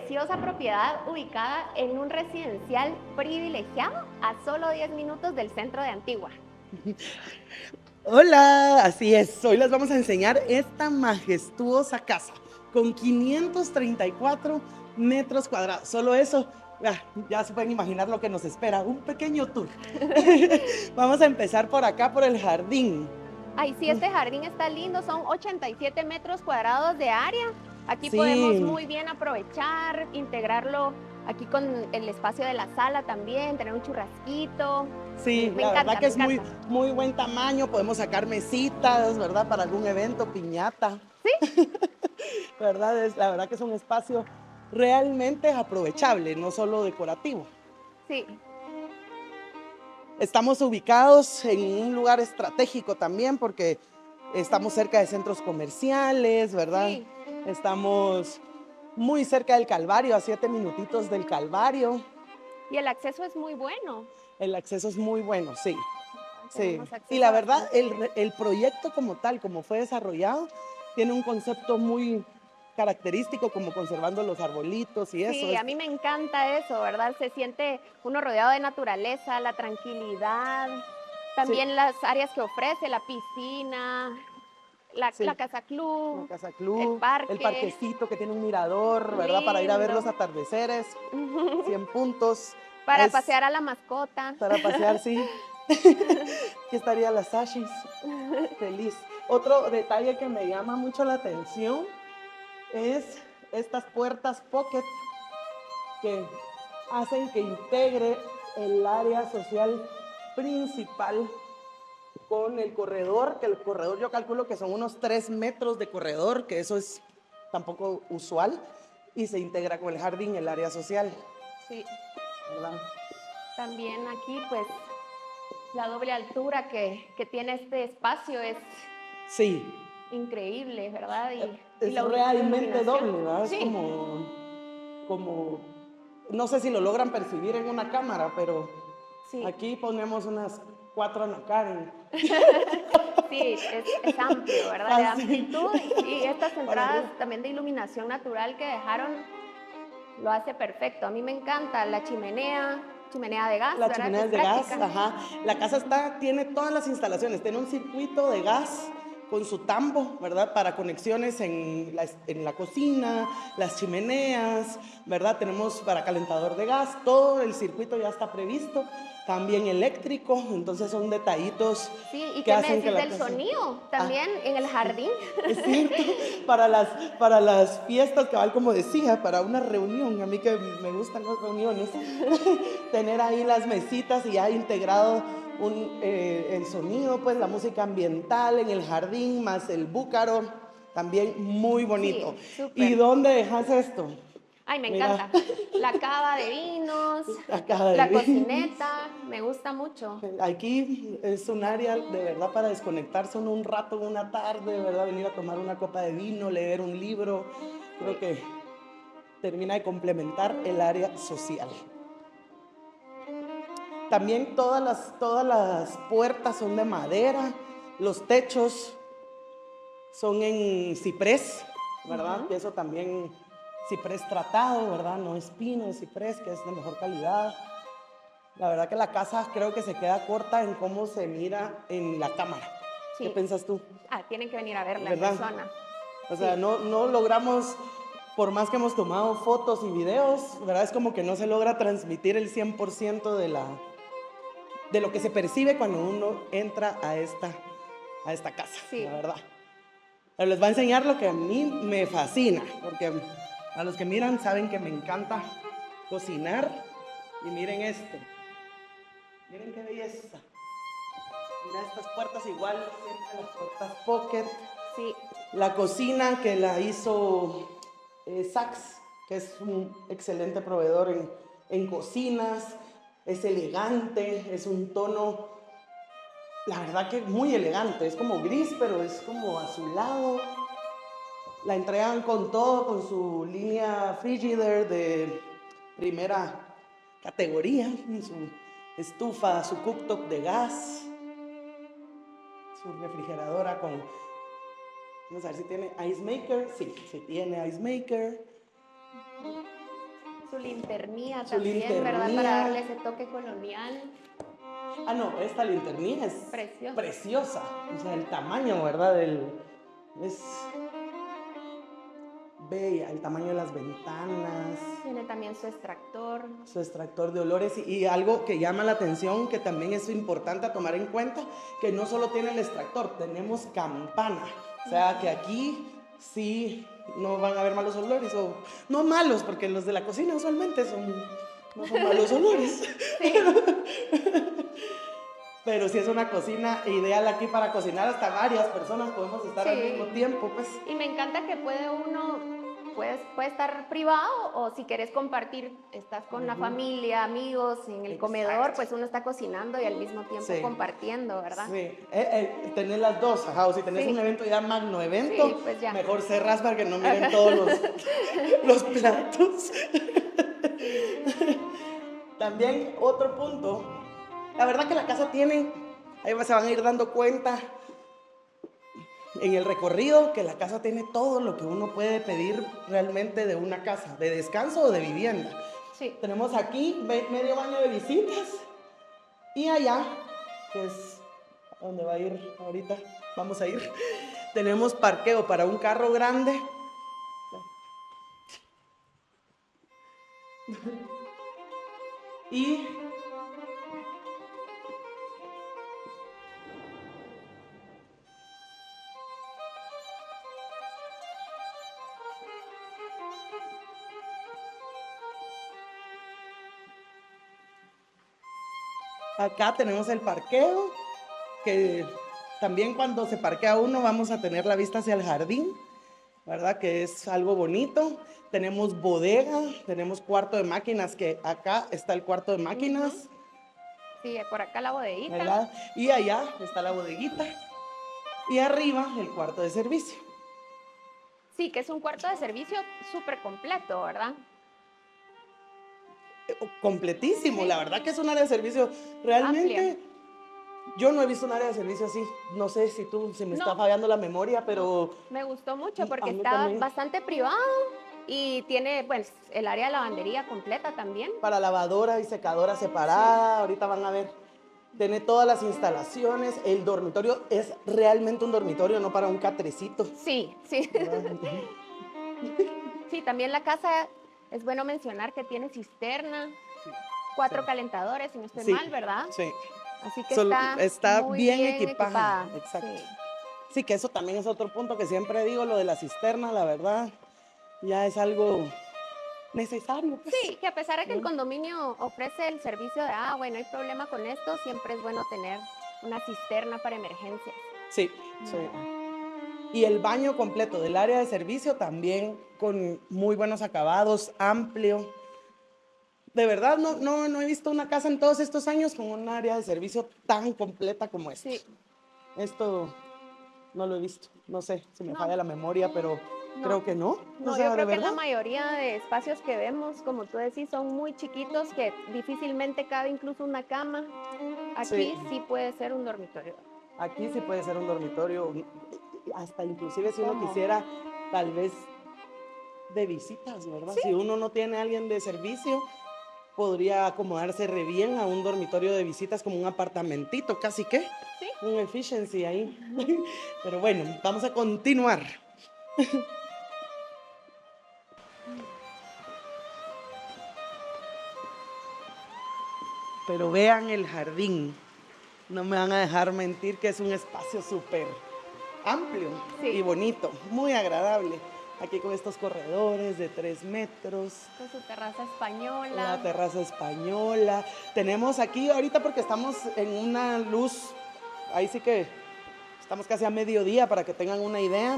preciosa propiedad ubicada en un residencial privilegiado a solo 10 minutos del centro de Antigua. Hola, así es. Hoy les vamos a enseñar esta majestuosa casa con 534 metros cuadrados. Solo eso, ya se pueden imaginar lo que nos espera, un pequeño tour. Vamos a empezar por acá, por el jardín. Ay, sí, este jardín está lindo, son 87 metros cuadrados de área. Aquí podemos Sí, muy bien aprovechar, integrarlo aquí con el espacio de la sala también, tener un churrasquito. sí, Me la verdad encanta, que me es muy, encanta. muy buen tamaño. Podemos sacar mesitas, ¿verdad? Para algún evento, piñata. Sí, ¿Verdad? La verdad que es un espacio realmente aprovechable, no solo decorativo. sí, Estamos ubicados en un lugar estratégico también porque estamos cerca de centros comerciales, ¿verdad? sí. Estamos muy cerca del Calvario, a 7 minutitos del Calvario. Y el acceso es muy bueno. El acceso es muy bueno, sí. Sí. Tenemos Y acceso la a verdad, bastante. el proyecto como tal, como fue desarrollado, tiene un concepto muy característico, como conservando los arbolitos y eso. Sí, a mí me encanta eso, ¿verdad? Se siente uno rodeado de naturaleza, la tranquilidad, Sí, también las áreas que ofrece, la piscina, la sí. casa La club, casa el club, el parque, parquecito que tiene un mirador, ¿verdad? Para ir a ver lindo, los atardeceres, 100 puntos. para Es pasear a la mascota. para pasear, sí. Aquí estaría la Sashis, feliz. Otro detalle que me llama mucho la atención es estas puertas pocket que hacen que integre el área social principal con el corredor, que el corredor yo calculo que son unos 3 metros de corredor, que eso es tampoco usual, y se integra con el jardín, el área social, Sí, ¿verdad? también aquí pues la doble altura que tiene este espacio es Sí, increíble, ¿verdad? Y es la realmente iluminación. doble, ¿verdad? Es Sí, como, no sé si lo logran percibir en una cámara, pero sí. aquí ponemos unas 4 Ana Karen. Sí, es amplio, ¿verdad? De Fácil. amplitud y estas Para entradas arriba. también de iluminación natural que dejaron lo hace perfecto. A mí me encanta la chimenea, chimenea de gas, La ¿verdad? Que chimenea es es de gas, práctica. ajá. La casa tiene todas las instalaciones, tiene un circuito de gas con su tambo, ¿verdad? Para conexiones en la cocina, las chimeneas, ¿verdad? Tenemos para calentador de gas, todo el circuito ya está previsto, también eléctrico, entonces son detallitos Sí, ¿y que qué me hacen que decís la del casa... sonido? Ah, También en el jardín. es cierto, para las fiestas, cabal, como decía, para una reunión, a mí que me gustan las reuniones, tener ahí las mesitas y ya integrado el sonido, pues la música ambiental en el jardín, más el búcaro, también muy Sí, bonito. ¿Y súper. dónde dejas esto? Ay, me Mira, encanta. La cava de vinos, acá de la ver. cocineta, me gusta mucho. Aquí es un área de verdad para desconectarse un rato, una tarde, ¿verdad? Venir a tomar una copa de vino, leer un libro. Creo Sí, que termina de complementar el área social. También todas las puertas son de madera, los techos son en ciprés, ¿verdad? ujú, Que eso también, ciprés tratado, ¿verdad? No es pino, es ciprés, que es de mejor calidad. La verdad que la casa creo que se queda corta en cómo se mira en la cámara. ¿Qué sí. piensas tú? Ah, tienen que venir a verla en ¿Verdad? persona. O sea, Sí, no logramos, por más que hemos tomado fotos y videos, ¿verdad? Es como que no se logra transmitir el 100% de lo que se percibe cuando uno entra a esta casa, la sí. verdad. Pero les voy a enseñar lo que a mí me fascina, porque a los que miran saben que me encanta cocinar. Y miren esto, miren qué belleza. Mira estas puertas igual, siempre las puertas pocket. Sí, La cocina que la hizo Saks, que es un excelente proveedor en cocinas, es elegante, es un tono, la verdad que muy elegante, es como gris, pero es como azulado. La entregan con todo, con su línea Frigidaire de primera categoría, su estufa, su cooktop de gas, su refrigeradora con... Vamos a ver si tiene ice maker. Sí, sí tiene ice maker. Su linternía Su también, ¿verdad? linternía. Para darle ese toque colonial. Ah, no, esta linternía es Preciosa. preciosa. O sea, el tamaño, ¿verdad? Es bella, el tamaño de las ventanas, Tiene también su extractor de olores y algo que llama la atención, que también es importante a tomar en cuenta, que no solo tiene el extractor, tenemos campana. O sea, que aquí sí no van a haber malos olores, o no malos, porque los de la cocina usualmente no son malos olores. Sí. Pero si es una cocina ideal aquí para cocinar hasta varias personas, podemos estar al Sí. mismo tiempo, pues. Y me encanta que puede estar privado o si quieres compartir, estás con la familia, amigos, en el Exacto. comedor, pues uno está cocinando y al mismo tiempo Sí. compartiendo, ¿verdad? Sí, tenés las dos, ajá, o si tenés Sí. un evento ya magno evento, Sí, pues ya. mejor cerrás para que no miren todos los platos. También otro punto, la verdad que la casa tiene, ahí se van a ir dando cuenta en el recorrido, que la casa tiene todo lo que uno puede pedir realmente de una casa, de descanso o de vivienda. Sí. Tenemos aquí medio baño de visitas y allá, que es a donde va a ir ahorita, vamos a ir, tenemos parqueo para un carro grande. Y acá tenemos el parqueo, que también cuando se parquea uno vamos a tener la vista hacia el jardín, ¿verdad? Que es algo bonito. Tenemos bodega, tenemos cuarto de máquinas, que acá está el cuarto de máquinas, Sí, por acá la bodeguita. ¿verdad? Y allá está la bodeguita. Y arriba el cuarto de servicio. Sí, que es un cuarto de servicio súper completo, ¿verdad? Completísimo, Sí. la verdad que es un área de servicio realmente. Amplia. Yo no he visto un área de servicio así, no sé si me está No. fallando la memoria, pero Me gustó mucho porque a mí está también. bastante privado y tiene pues el área de lavandería completa también. Para lavadora y secadora separada, ahorita van a ver, tiene todas las instalaciones, el dormitorio es realmente un dormitorio, no para un catrecito. Sí, sí. Sí, también la casa es bueno mencionar que tiene cisterna, 4 sí. calentadores, si no estoy Sí, mal, ¿verdad? sí. Así que Está muy bien bien equipada. Exacto. Sí. Sí, que eso también es otro punto que siempre digo, lo de la cisterna, la verdad, ya es algo necesario, pues. Sí, que a pesar de que el condominio ofrece el servicio de agua y no hay problema con esto, siempre es bueno tener una cisterna para emergencias. Sí, sí. Y el baño completo del área de servicio también con muy buenos acabados, amplio. De verdad, no he visto una casa en todos estos años con un área de servicio tan completa como esta. Sí. Esto no lo he visto. No sé si me No. falla la memoria, pero creo que no. No, O sea, yo creo de que la verdad. mayoría de espacios que vemos, como tú decís, son muy chiquitos que difícilmente cabe incluso una cama. Aquí sí puede ser un dormitorio. Aquí sí puede ser un dormitorio, hasta inclusive si uno ¿Cómo? quisiera, tal vez de visitas, ¿verdad? Sí. Si uno no tiene a alguien de servicio, podría acomodarse re bien a un dormitorio de visitas como un apartamentito, casi que. Sí. Un efficiency ahí. Pero bueno, vamos a continuar. Pero vean el jardín. No me van a dejar mentir que es un espacio súper amplio Sí. y bonito, muy agradable. Aquí con estos corredores de 3 metros. Con su terraza española. La terraza española. Tenemos aquí ahorita porque estamos en una luz, ahí sí que estamos casi a mediodía para que tengan una idea.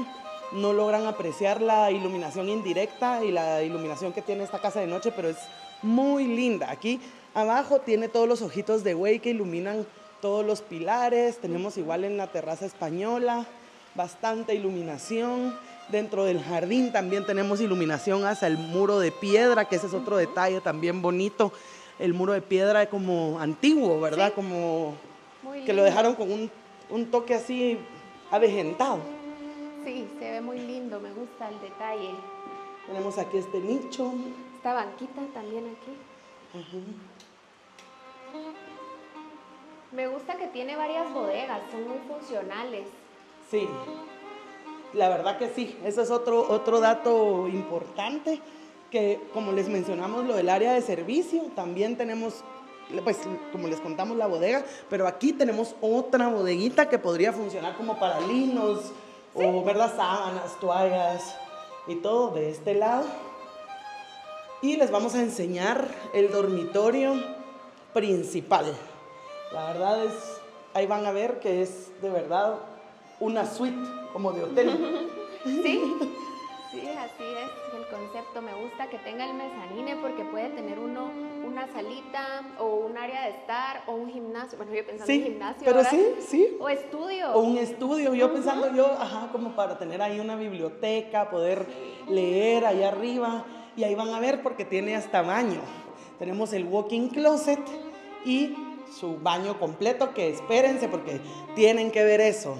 No logran apreciar la iluminación indirecta y la iluminación que tiene esta casa de noche, pero es muy linda. Aquí abajo tiene todos los ojitos de buey que iluminan todos los pilares. Tenemos igual en la terraza española bastante iluminación. Dentro del jardín también tenemos iluminación hacia el muro de piedra, que ese es otro detalle también bonito. El muro de piedra como antiguo, ¿verdad? Sí. Como Muy que lo lindo. dejaron con un toque así avejentado. Sí, se ve muy lindo, me gusta el detalle. Tenemos aquí este nicho. Esta banquita también aquí. Ujú. Me gusta que tiene varias bodegas, son muy funcionales. Sí, la verdad que sí. Eso es otro dato importante, que como les mencionamos lo del área de servicio, también tenemos, pues como les contamos la bodega, pero aquí tenemos otra bodeguita que podría funcionar como para linos, ¿sí? O verdad, sábanas, toallas y todo de este lado. Y les vamos a enseñar el dormitorio principal. La verdad es, ahí van a ver que es de verdad una suite como de hotel. Sí, sí, así es el concepto. Me gusta que tenga el mezanine porque puede tener uno una salita o un área de estar o un gimnasio. Bueno, yo pensando en gimnasio, pero ¿verdad? sí. O estudio. O un estudio. Yo pensando como para tener ahí una biblioteca, poder leer ahí arriba. Y ahí van a ver porque tiene hasta baño. Tenemos el walk-in closet y su baño completo, que espérense porque tienen que ver eso.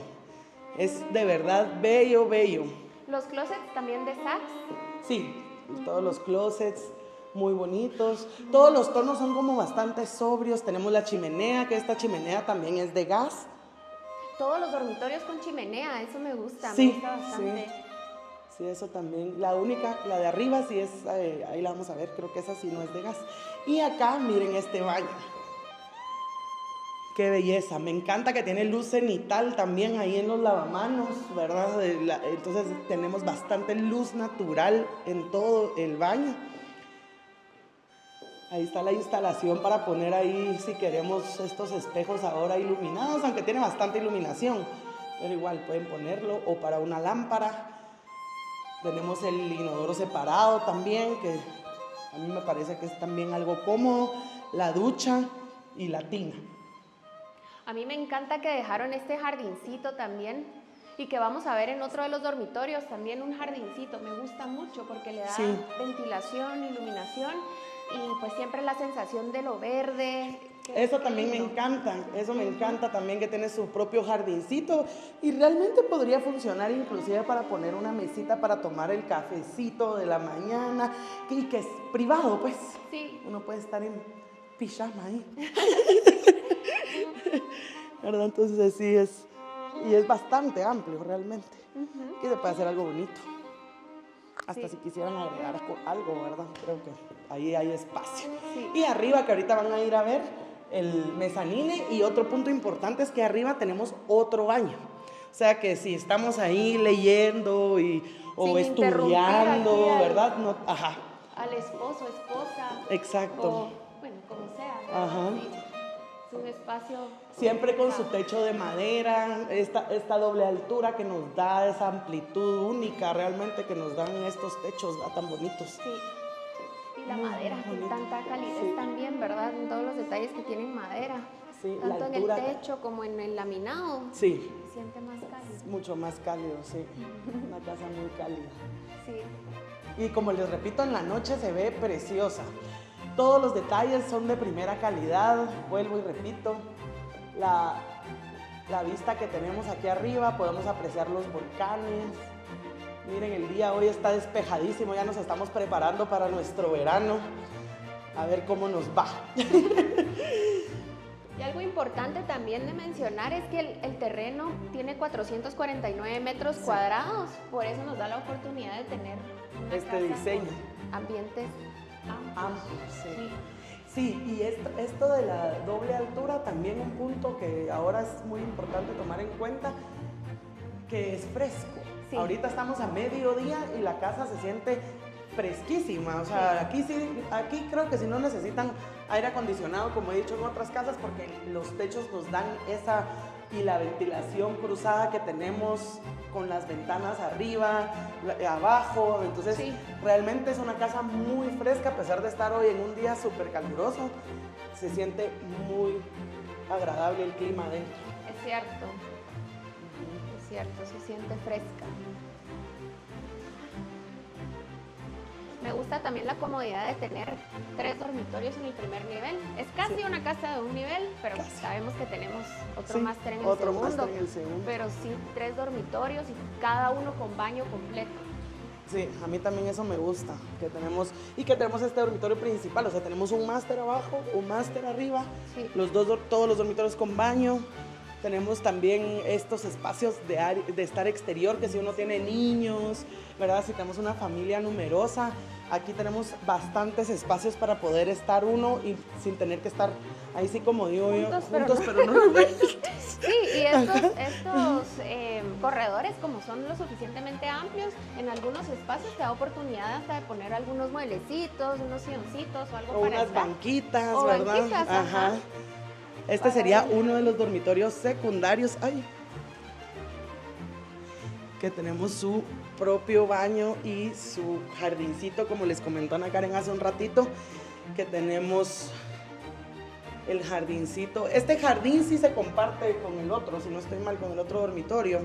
Es de verdad bello, bello. ¿Los closets también de Saks? Sí, todos los closets muy bonitos. Todos los tonos son como bastante sobrios. Tenemos la chimenea, que esta chimenea también es de gas. Todos los dormitorios con chimenea, eso me gusta, Sí, me gusta bastante. Sí, eso también. La única, la de arriba sí es, ahí la vamos a ver, creo que esa sí no es de gas. Y acá, miren este baño. Qué belleza, me encanta que tiene luz cenital también ahí en los lavamanos, ¿verdad? Entonces tenemos bastante luz natural en todo el baño. Ahí está la instalación para poner ahí, si queremos, estos espejos ahora iluminados, aunque tiene bastante iluminación, pero igual pueden ponerlo, o para una lámpara. Tenemos el inodoro separado también, que a mí me parece que es también algo cómodo, la ducha y la tina. A mí me encanta que dejaron este jardincito también y que vamos a ver en otro de los dormitorios también un jardincito. Me gusta mucho porque le da ventilación, iluminación y pues siempre la sensación de lo verde. Eso también me encanta, eso me encanta también, que tiene su propio jardincito y realmente podría funcionar inclusive para poner una mesita para tomar el cafecito de la mañana y que es privado, pues. Sí. Uno puede estar en pijama ahí. ¿Verdad? Entonces sí es, y es bastante amplio realmente. Y se puede hacer algo bonito. Hasta si quisieran agregar algo, ¿verdad? Creo que ahí hay espacio. Sí. Y arriba, que ahorita van a ir a ver, el mezanine. Y otro punto importante es que arriba tenemos otro baño. O sea que si estamos ahí leyendo o estudiando, ¿verdad? No, al esposo, esposa. Exacto. O, bueno, como sea. ¿Verdad? Sí. Es un espacio. Siempre con su techo de madera, esta doble altura que nos da esa amplitud única realmente que nos dan estos techos, ¿verdad? Tan bonitos. Sí. Y la madera, que tanta calidez también, ¿verdad? En todos los detalles que tienen madera. Sí, tanto la en altura, el techo como en el laminado. Sí. Se siente más cálido. Es mucho más cálido, sí. Una casa muy cálida. Sí. Y como les repito, en la noche se ve preciosa. Todos los detalles son de primera calidad, vuelvo y repito. La vista que tenemos aquí arriba, podemos apreciar los volcanes. Miren, el día hoy está despejadísimo, ya nos estamos preparando para nuestro verano. A ver cómo nos va. Y algo importante también de mencionar es que el terreno tiene 449 metros cuadrados, por eso nos da la oportunidad de tener una este casa diseño. con ambientes Amplios, sí. Sí. Sí, y esto de la doble altura también un punto que ahora es muy importante tomar en cuenta, que es fresco. Sí. Ahorita estamos a mediodía y la casa se siente fresquísima. O sea, aquí creo que si no necesitan aire acondicionado, como he dicho en otras casas, porque los techos nos dan esa, y la ventilación cruzada que tenemos con las ventanas arriba, abajo. Entonces, realmente es una casa muy fresca, a pesar de estar hoy en un día súper caluroso. Se siente muy agradable el clima adentro. Es cierto. Es cierto, se siente fresca. Me gusta también la comodidad de tener 3 dormitorios en el primer nivel. Es casi una casa de un nivel, pero sabemos que tenemos otro máster en el segundo. Pero sí, 3 dormitorios y cada uno con baño completo. Sí, a mí también eso me gusta, que tenemos este dormitorio principal, o sea, tenemos un máster abajo, un máster arriba, Sí. todos los dormitorios con baño. Tenemos también estos espacios de estar exterior, que si uno tiene niños, ¿verdad? Si tenemos una familia numerosa, aquí tenemos bastantes espacios para poder estar uno y sin tener que estar, ahí sí como digo Juntos, yo, pero juntos, no. pero no revueltos. Sí, y estos corredores, como son lo suficientemente amplios, en algunos espacios te da oportunidad hasta de poner algunos mueblecitos, unos silloncitos o algo O para unas estar. banquitas, O ¿verdad? banquitas, ajá. Este Para sería ver. uno de los dormitorios secundarios. Ay. Que tenemos su propio baño y su jardincito, como les comentó Ana Karen hace un ratito, que tenemos el jardincito. Este jardín sí se comparte con el otro, si no estoy mal, con el otro dormitorio,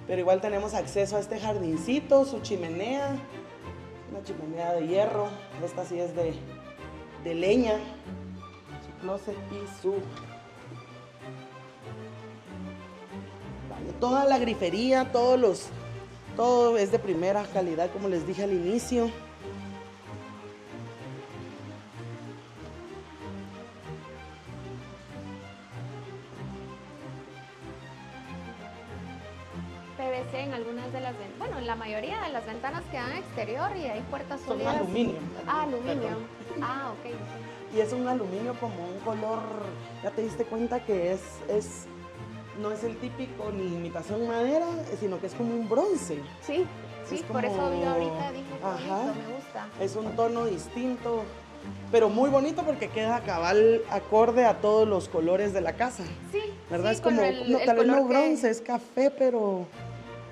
pero igual tenemos acceso a este jardincito, su chimenea, una chimenea de hierro, esta sí es de leña, su closet y su baño. Toda la grifería, todo es de primera calidad, como les dije al inicio. PVC en algunas de las ventanas, bueno, en la mayoría de las ventanas que dan exterior y hay puertas Son sólidas. aluminio. Ah, aluminio. Perdón. Ah, ok. Y es un aluminio como un color, ya te diste cuenta que no es el típico ni imitación madera, sino que es como un bronce. Sí, sí, Es por eso como- yo ahorita dije, qué Ajá. bonito, me gusta. Es un tono distinto, pero muy bonito porque queda cabal acorde a todos los colores de la casa. Sí, ¿Verdad? sí, Es como, con el tal vez no color que- bronce, es café, pero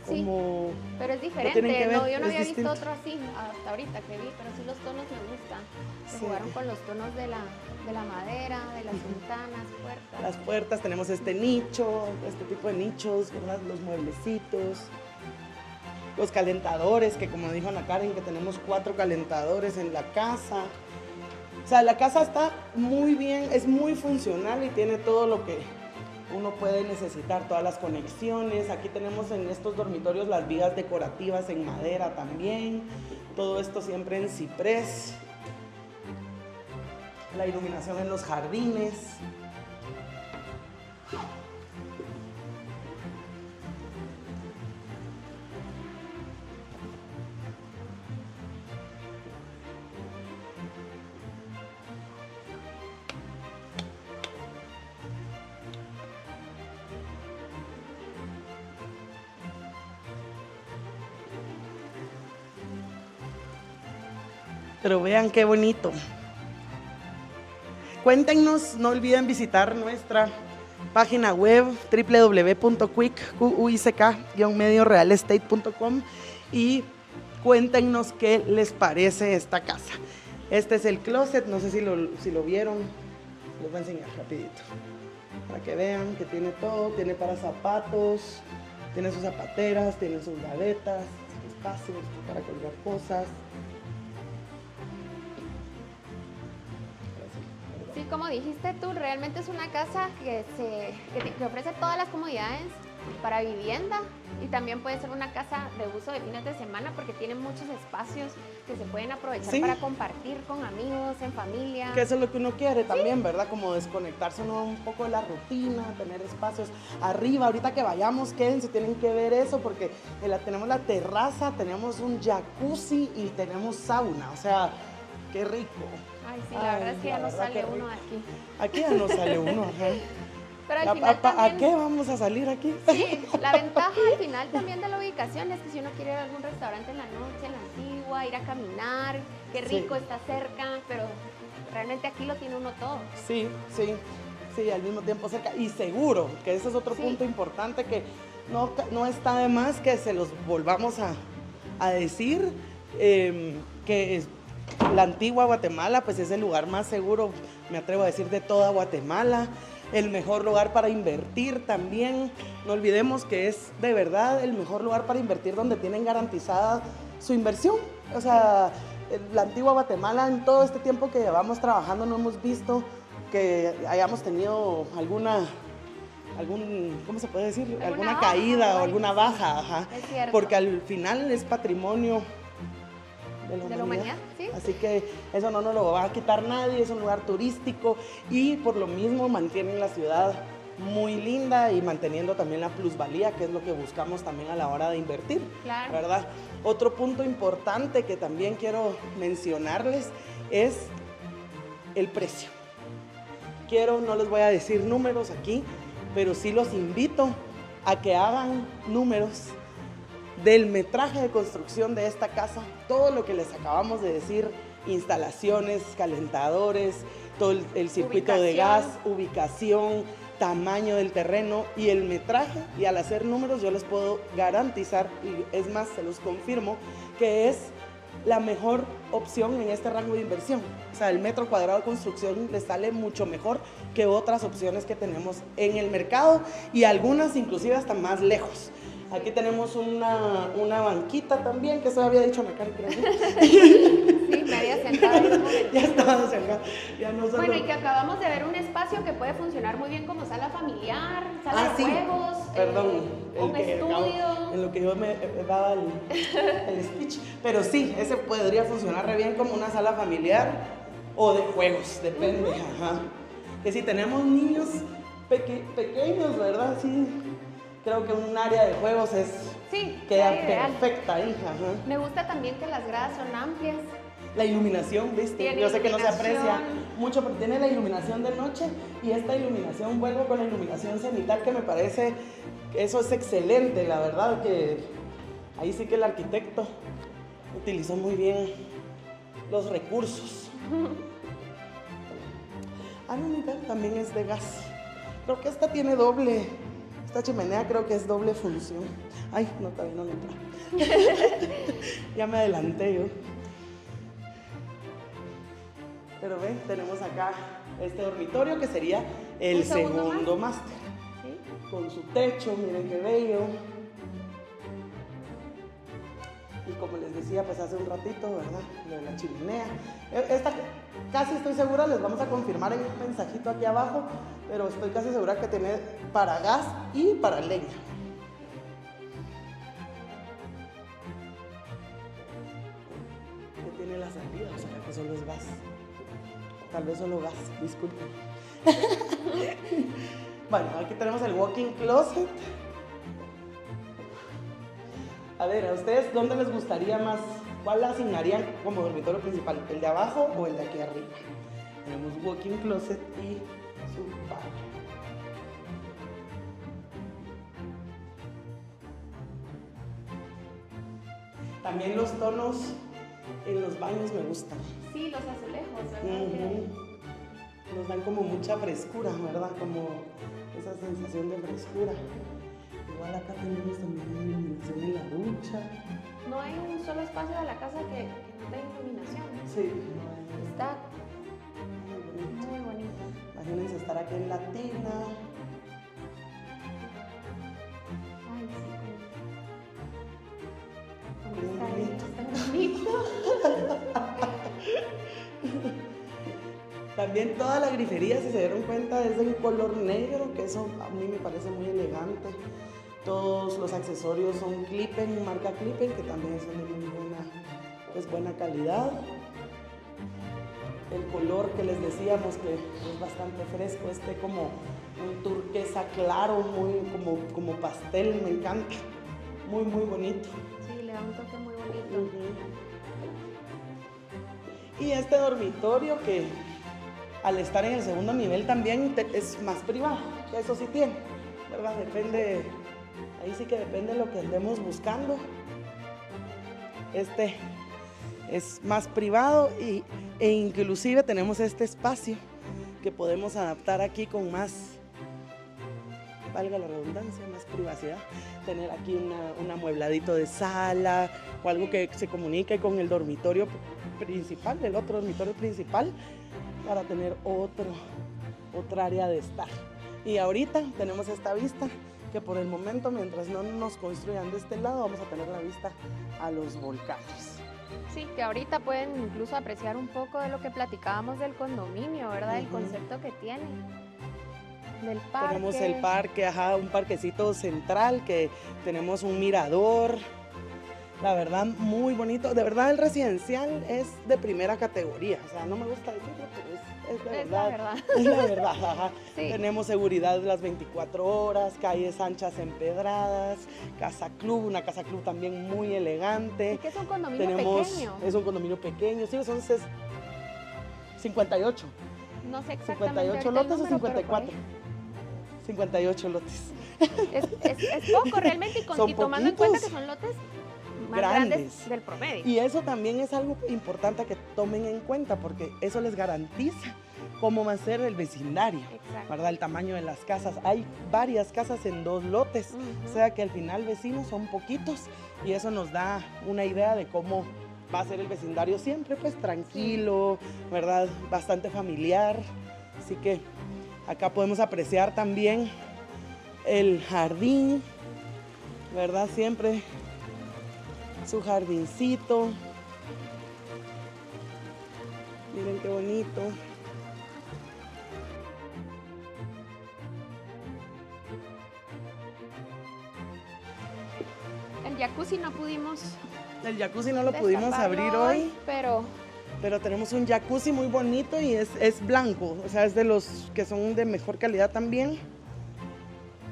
Sí. como... Pero es tienen diferente, que ver, no, yo no es había distinto. visto otro así hasta ahorita que vi, pero sí los tonos me gustan. Se Sí. jugaron con los tonos de la madera, de las ventanas, puertas. Las puertas, tenemos este nicho, este tipo de nichos, ¿verdad? Los mueblecitos, los calentadores, que como dijo Ana Karen, que tenemos 4 calentadores en la casa. O sea, la casa está muy bien, es muy funcional y tiene todo lo que uno puede necesitar, todas las conexiones. Aquí tenemos en estos dormitorios las vigas decorativas en madera también. Todo esto siempre en ciprés. La iluminación en los jardines. Pero vean qué bonito. Cuéntenos, no olviden visitar nuestra página web www.quick-mediorealestate.com y cuéntenos qué les parece esta casa. Este es el closet, no sé si lo vieron, les voy a enseñar rapidito para que vean que tiene todo, tiene para zapatos, tiene sus zapateras, tiene sus gavetas, espacios para colgar cosas. Sí, como dijiste tú, realmente es una casa que ofrece todas las comodidades para vivienda y también puede ser una casa de uso de fines de semana porque tiene muchos espacios que se pueden aprovechar Sí. para compartir con amigos, en familia. Que eso es lo que uno quiere también, ¿verdad? Como desconectarse uno un poco de la rutina, tener espacios arriba. Ahorita que vayamos, quédense, tienen que ver eso porque tenemos la terraza, tenemos un jacuzzi y tenemos sauna. O sea, qué rico. Ay, sí, la verdad es que ya no verdad, sale qué uno rico. de aquí. Aquí ya no sale uno, ajá. Pero al final ¿A también, qué vamos a salir aquí? sí, la ventaja al final también de la ubicación es que si uno quiere ir a algún restaurante en la noche, en la Antigua, ir a caminar, qué rico, Sí. está cerca, pero realmente aquí lo tiene uno todo. Sí, sí, sí, al mismo tiempo cerca. Y seguro, que ese es otro Sí. punto importante que no está de más que se los volvamos a decir, que la Antigua Guatemala pues es el lugar más seguro, me atrevo a decir, de toda Guatemala. El mejor lugar para invertir también. No olvidemos que es de verdad el mejor lugar para invertir donde tienen garantizada su inversión. O sea, la Antigua Guatemala, en todo este tiempo que llevamos trabajando, no hemos visto que hayamos tenido ¿cómo se puede decir? ¿Alguna Alguna baja? caída o Ay, alguna sí. baja, ajá. Es cierto. Porque al final es patrimonio de la humanidad, ¿sí? Así que eso no nos lo va a quitar nadie, es un lugar turístico y por lo mismo mantienen la ciudad muy linda y manteniendo también la plusvalía, que es lo que buscamos también a la hora de invertir, claro, ¿verdad? Otro punto importante que también quiero mencionarles es el precio. No les voy a decir números aquí, pero sí los invito a que hagan números del metraje de construcción de esta casa, todo lo que les acabamos de decir, instalaciones, calentadores, todo el circuito de gas, ubicación, tamaño del terreno y el metraje, y al hacer números yo les puedo garantizar, y es más, se los confirmo, que es la mejor opción en este rango de inversión. O sea, el metro cuadrado de construcción les sale mucho mejor que otras opciones que tenemos en el mercado y algunas inclusive hasta más lejos. Aquí tenemos una banquita también, que eso había dicho Macar, creo. Sí, me había sentado. Ya estaba sentada. Ya no solo... Bueno, y que acabamos de ver un espacio que puede funcionar muy bien como sala familiar, sala de juegos, perdón, un estudio. En lo que yo me daba el speech. Pero sí, ese podría funcionar re bien como una sala familiar o de juegos, depende. Ajá. Que si tenemos niños pequeños, ¿verdad? Sí. Creo que un área de juegos queda perfecta ahí. Ajá. Me gusta también que las gradas son amplias. La iluminación, ¿viste? Yo sé que no se aprecia mucho, pero tiene la iluminación de noche y esta iluminación, vuelvo con la iluminación cenital, que me parece que eso es excelente, la verdad, que ahí sí que el arquitecto utilizó muy bien los recursos. No, mira, también es de gas. Creo que esta tiene esta chimenea creo que es doble función. Ay, no, todavía no entra. Ya me adelanté yo. Pero ven, tenemos acá este dormitorio que sería el segundo máster. ¿Sí? Con su techo, miren qué bello. Y como les decía, pues hace un ratito, ¿verdad? Lo de la chimenea. Esta casi estoy segura, les vamos a confirmar en un mensajito aquí abajo, pero estoy casi segura que tiene para gas y para leña. Que tiene la salida, o sea que solo es gas. Tal vez solo gas, disculpen. Bueno, aquí tenemos el walk-in closet. A ver, ¿a ustedes dónde les gustaría más? ¿Cuál asignarían como dormitorio principal? ¿El de abajo o el de aquí arriba? Tenemos walk-in closet y su baño. También los tonos en los baños me gustan. Sí, los azulejos, ¿verdad? Nos dan como mucha frescura, ¿verdad? Como esa sensación de frescura. Igual acá tenemos también iluminación en la ducha. No hay un solo espacio de la casa que no tenga iluminación. Sí. Está muy bonito. Imagínense estar aquí en la tina. Ay, sí. Está bonito. También toda la grifería, si se dieron cuenta, es de un color negro, que eso a mí me parece muy elegante. Todos los accesorios son Klippen, marca Klippen, que también son de muy buena calidad. El color que les decíamos que es bastante fresco, como un turquesa claro, muy como pastel, me encanta. Muy, muy bonito. Sí, le da un toque muy bonito. Y este dormitorio que al estar en el segundo nivel también es más privado, eso sí tiene, ¿verdad? Depende, ahí sí que depende de lo que andemos buscando. Este es más privado e inclusive tenemos este espacio que podemos adaptar aquí con más, valga la redundancia, más privacidad. Tener aquí un amuebladito de sala o algo que se comunique con el dormitorio principal, el otro dormitorio principal, para tener otra área de estar. Y ahorita tenemos esta vista que por el momento, mientras no nos construyan de este lado, vamos a tener la vista a los volcanes. Sí, que ahorita pueden incluso apreciar un poco de lo que platicábamos del condominio, ¿verdad? El concepto que tiene. Del parque. Tenemos el parque, un parquecito central, que tenemos un mirador. La verdad, muy bonito. De verdad, el residencial es de primera categoría. O sea, no me gusta decirlo, pero es de verdad. La verdad. Es la verdad. Ajá. Sí. Tenemos seguridad las 24 horas, calles anchas empedradas, casa club, una casa club también muy elegante. ¿Y qué es un condominio pequeño? Es un condominio pequeño, sí, son 58. No sé exactamente. 58 lotes o 54. 58 lotes. Es poco realmente y tomando en cuenta que son lotes más grandes del promedio. Y eso también es algo importante que tomen en cuenta porque eso les garantiza cómo va a ser el vecindario, ¿verdad? El tamaño de las casas. Hay varias casas en 2 lotes, o sea que al final vecinos son poquitos y eso nos da una idea de cómo va a ser el vecindario siempre, pues tranquilo, ¿verdad? Bastante familiar. Así que acá podemos apreciar también el jardín, ¿verdad? Siempre su jardincito. Miren qué bonito. El jacuzzi no pudimos. El jacuzzi no lo pudimos abrir hoy. Pero tenemos un jacuzzi muy bonito y es blanco. O sea, es de los que son de mejor calidad también.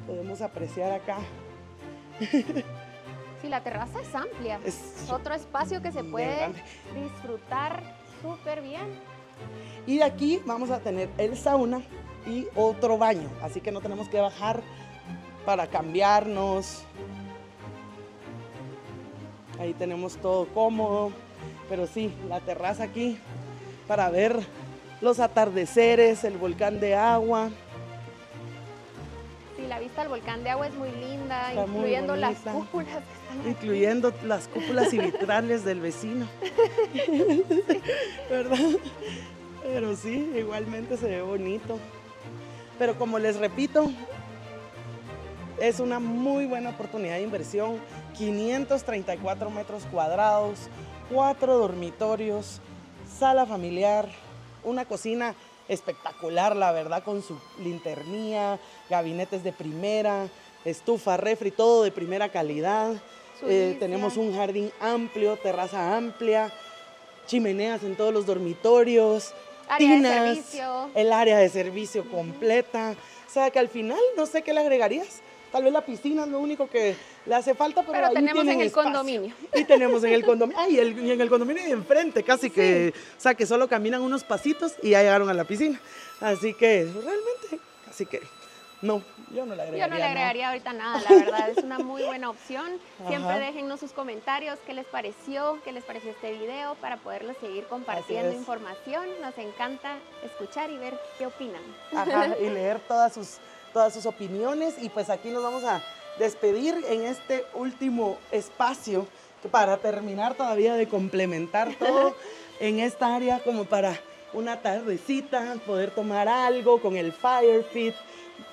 Podemos apreciar acá. Sí, la terraza es amplia. Es otro espacio que se puede disfrutar súper bien. Y de aquí vamos a tener el sauna y otro baño. Así que no tenemos que bajar para cambiarnos. Ahí tenemos todo cómodo. Pero sí, la terraza aquí para ver los atardeceres, el volcán de agua. Sí, la vista al volcán de agua es muy linda, incluyendo las cúpulas que están incluyendo aquí. Las cúpulas y vitrales del vecino. Sí. ¿Verdad? Pero sí, igualmente se ve bonito. Pero como les repito, es una muy buena oportunidad de inversión. 534 metros cuadrados, 4 dormitorios, sala familiar, una cocina espectacular, la verdad, con su linternía, gabinetes de primera, estufa, refri, todo de primera calidad. Tenemos un jardín amplio, terraza amplia, chimeneas en todos los dormitorios, tinas, el área de servicio completa. O sea que al final, no sé qué le agregarías. Tal vez la piscina es lo único que le hace falta, pero ahí tenemos en el espacio. Condominio. Y tenemos en el condominio. Y en el condominio de enfrente, casi que, o sea, que solo caminan unos pasitos y ya llegaron a la piscina. Así que, realmente, así que, no, yo no le agregaría. Yo no le agregaría ahorita nada, la verdad, es una muy buena opción. Siempre déjennos sus comentarios, qué les pareció este video, para poderles seguir compartiendo información. Nos encanta escuchar y ver qué opinan. Ajá, y leer todas sus opiniones, y pues aquí nos vamos a despedir en este último espacio para terminar todavía de complementar todo en esta área, como para una tardecita, poder tomar algo con el fire pit,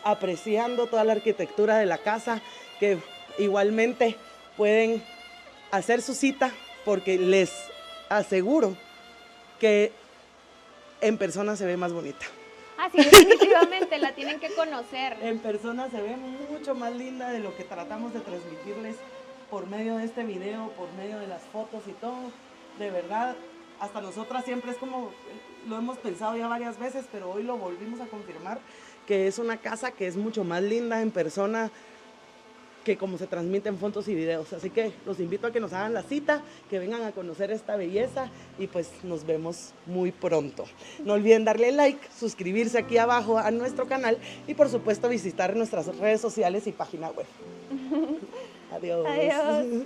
apreciando toda la arquitectura de la casa, que igualmente pueden hacer su cita porque les aseguro que en persona se ve más bonita. Ah, sí, definitivamente la tienen que conocer. En persona se ve mucho más linda de lo que tratamos de transmitirles por medio de este video, por medio de las fotos y todo. De verdad, hasta nosotras siempre es como, lo hemos pensado ya varias veces, pero hoy lo volvimos a confirmar, que es una casa que es mucho más linda en persona que como se transmite en fotos y videos. Así que los invito a que nos hagan la cita, que vengan a conocer esta belleza y pues nos vemos muy pronto. No olviden darle like, suscribirse aquí abajo a nuestro canal y por supuesto visitar nuestras redes sociales y página web. Adiós. Adiós.